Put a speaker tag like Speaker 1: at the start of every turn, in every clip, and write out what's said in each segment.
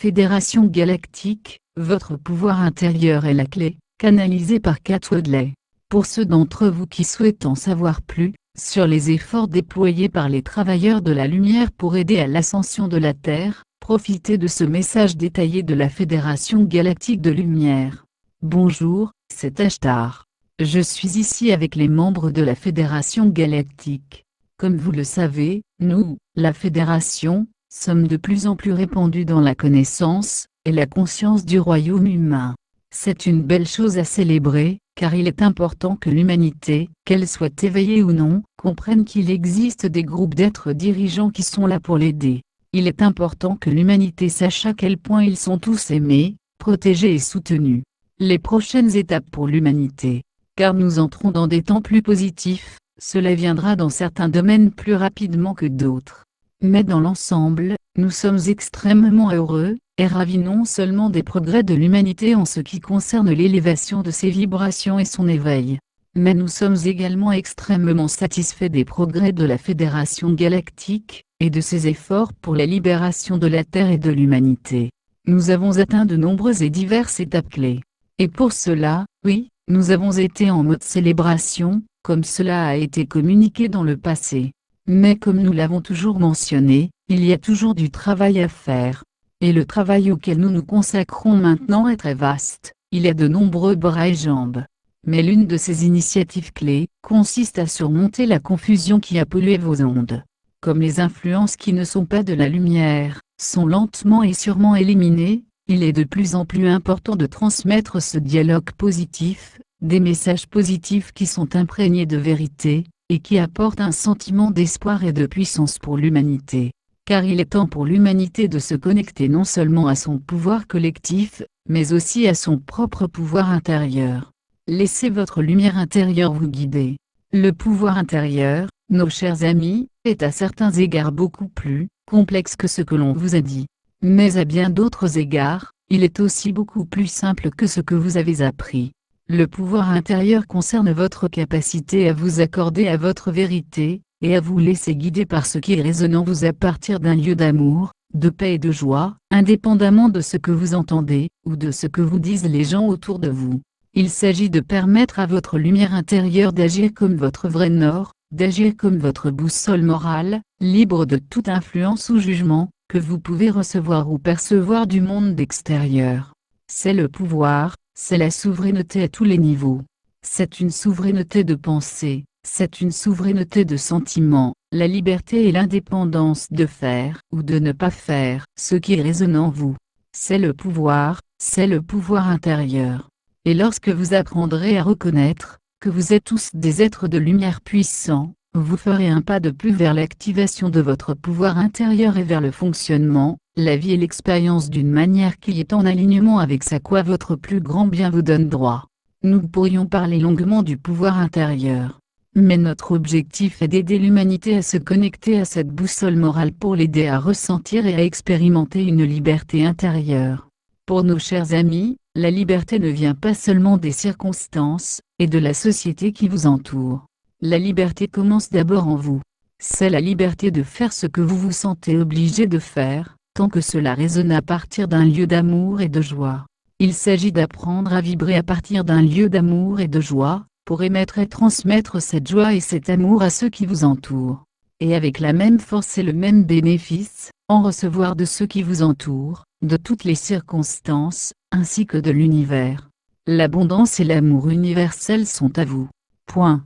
Speaker 1: Fédération galactique, votre pouvoir intérieur est la clé, canalisée par Kat Woodley. Pour ceux d'entre vous qui souhaitent en savoir plus, sur les efforts déployés par les travailleurs de la lumière pour aider à l'ascension de la Terre, profitez de ce message détaillé de la Fédération galactique de lumière. Bonjour, c'est Ashtar. Je suis ici avec les membres de la Fédération galactique. Comme vous le savez, nous, la Fédération, sommes de plus en plus répandus dans la connaissance et la conscience du royaume humain. C'est une belle chose à célébrer, car il est important que l'humanité, qu'elle soit éveillée ou non, comprenne qu'il existe des groupes d'êtres dirigeants qui sont là pour l'aider. Il est important que l'humanité sache à quel point ils sont tous aimés, protégés et soutenus. Les prochaines étapes pour l'humanité. Car nous entrons dans des temps plus positifs, cela viendra dans certains domaines plus rapidement que d'autres. Mais dans l'ensemble, nous sommes extrêmement heureux et ravis non seulement des progrès de l'humanité en ce qui concerne l'élévation de ses vibrations et son éveil, mais nous sommes également extrêmement satisfaits des progrès de la Fédération galactique et de ses efforts pour la libération de la Terre et de l'humanité. Nous avons atteint de nombreuses et diverses étapes clés. Et pour cela, oui, nous avons été en mode célébration, comme cela a été communiqué dans le passé. Mais comme nous l'avons toujours mentionné, il y a toujours du travail à faire. Et le travail auquel nous nous consacrons maintenant est très vaste. Il y a de nombreux bras et jambes. Mais l'une de ces initiatives clés consiste à surmonter la confusion qui a pollué vos ondes. Comme les influences qui ne sont pas de la lumière sont lentement et sûrement éliminées, il est de plus en plus important de transmettre ce dialogue positif, des messages positifs qui sont imprégnés de vérité, et qui apportent un sentiment d'espoir et de puissance pour l'humanité. Car il est temps pour l'humanité de se connecter non seulement à son pouvoir collectif, mais aussi à son propre pouvoir intérieur. Laissez votre lumière intérieure vous guider. Le pouvoir intérieur, nos chers amis, est à certains égards beaucoup plus complexe que ce que l'on vous a dit. Mais à bien d'autres égards, il est aussi beaucoup plus simple que ce que vous avez appris. Le pouvoir intérieur concerne votre capacité à vous accorder à votre vérité, et à vous laisser guider par ce qui est résonnant vous à partir d'un lieu d'amour, de paix et de joie, indépendamment de ce que vous entendez, ou de ce que vous disent les gens autour de vous. Il s'agit de permettre à votre lumière intérieure d'agir comme votre vrai nord, d'agir comme votre boussole morale, libre de toute influence ou jugement, que vous pouvez recevoir ou percevoir du monde extérieur. C'est le pouvoir, c'est la souveraineté à tous les niveaux. C'est une souveraineté de pensée, c'est une souveraineté de sentiment, la liberté et l'indépendance de faire ou de ne pas faire ce qui est résonnant en vous. C'est le pouvoir intérieur. Et lorsque vous apprendrez à reconnaître que vous êtes tous des êtres de lumière puissants, vous ferez un pas de plus vers l'activation de votre pouvoir intérieur et vers le fonctionnement, la vie et l'expérience d'une manière qui est en alignement avec ce à quoi votre plus grand bien vous donne droit. Nous pourrions parler longuement du pouvoir intérieur. Mais notre objectif est d'aider l'humanité à se connecter à cette boussole morale pour l'aider à ressentir et à expérimenter une liberté intérieure. Pour nos chers amis, la liberté ne vient pas seulement des circonstances et de la société qui vous entoure. La liberté commence d'abord en vous. C'est la liberté de faire ce que vous vous sentez obligé de faire, tant que cela résonne à partir d'un lieu d'amour et de joie. Il s'agit d'apprendre à vibrer à partir d'un lieu d'amour et de joie, pour émettre et transmettre cette joie et cet amour à ceux qui vous entourent. Et avec la même force et le même bénéfice, en recevoir de ceux qui vous entourent, de toutes les circonstances, ainsi que de l'univers. L'abondance et l'amour universel sont à vous. Point.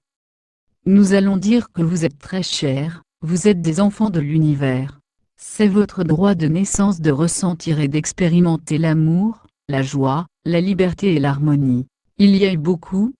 Speaker 1: Nous allons dire que vous êtes très chers, vous êtes des enfants de l'univers. C'est votre droit de naissance de ressentir et d'expérimenter l'amour, la joie, la liberté et l'harmonie. Il y a eu beaucoup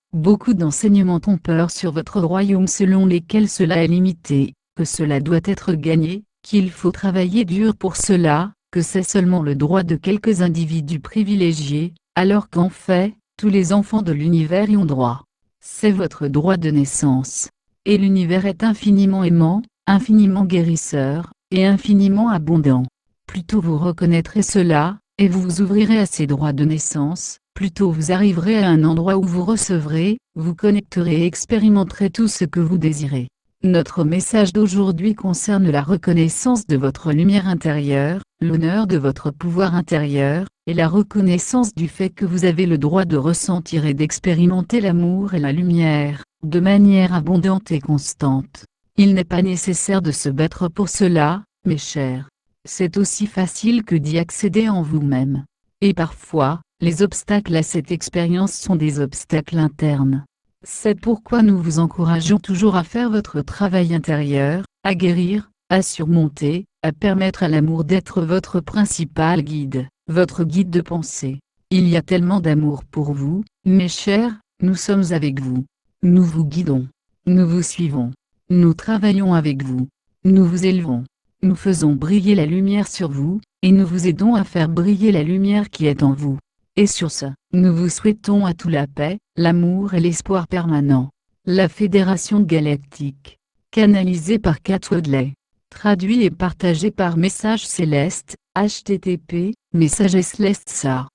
Speaker 1: d'enseignements trompeurs sur votre royaume selon lesquels cela est limité, que cela doit être gagné, qu'il faut travailler dur pour cela, que c'est seulement le droit de quelques individus privilégiés, alors qu'en fait, tous les enfants de l'univers y ont droit. C'est votre droit de naissance. Et l'univers est infiniment aimant, infiniment guérisseur, et infiniment abondant. Plus tôt vous reconnaîtrez cela, et vous vous ouvrirez à ces droits de naissance, plus tôt vous arriverez à un endroit où vous recevrez, vous connecterez et expérimenterez tout ce que vous désirez. Notre message d'aujourd'hui concerne la reconnaissance de votre lumière intérieure, l'honneur de votre pouvoir intérieur, et la reconnaissance du fait que vous avez le droit de ressentir et d'expérimenter l'amour et la lumière, de manière abondante et constante. Il n'est pas nécessaire de se battre pour cela, mes chers. C'est aussi facile que d'y accéder en vous-même. Et parfois, les obstacles à cette expérience sont des obstacles internes. C'est pourquoi nous vous encourageons toujours à faire votre travail intérieur, à guérir, à surmonter, à permettre à l'amour d'être votre principal guide, votre guide de pensée. Il y a tellement d'amour pour vous, mes chers, nous sommes avec vous. Nous vous guidons. Nous vous suivons. Nous travaillons avec vous. Nous vous élevons. Nous faisons briller la lumière sur vous, et nous vous aidons à faire briller la lumière qui est en vous. Et sur ce, nous vous souhaitons à tous la paix, l'amour et l'espoir permanent. La Fédération Galactique. Canalisée par Kat Woodley. Traduit et partagé par Message Céleste, http://messagescelestes.sar.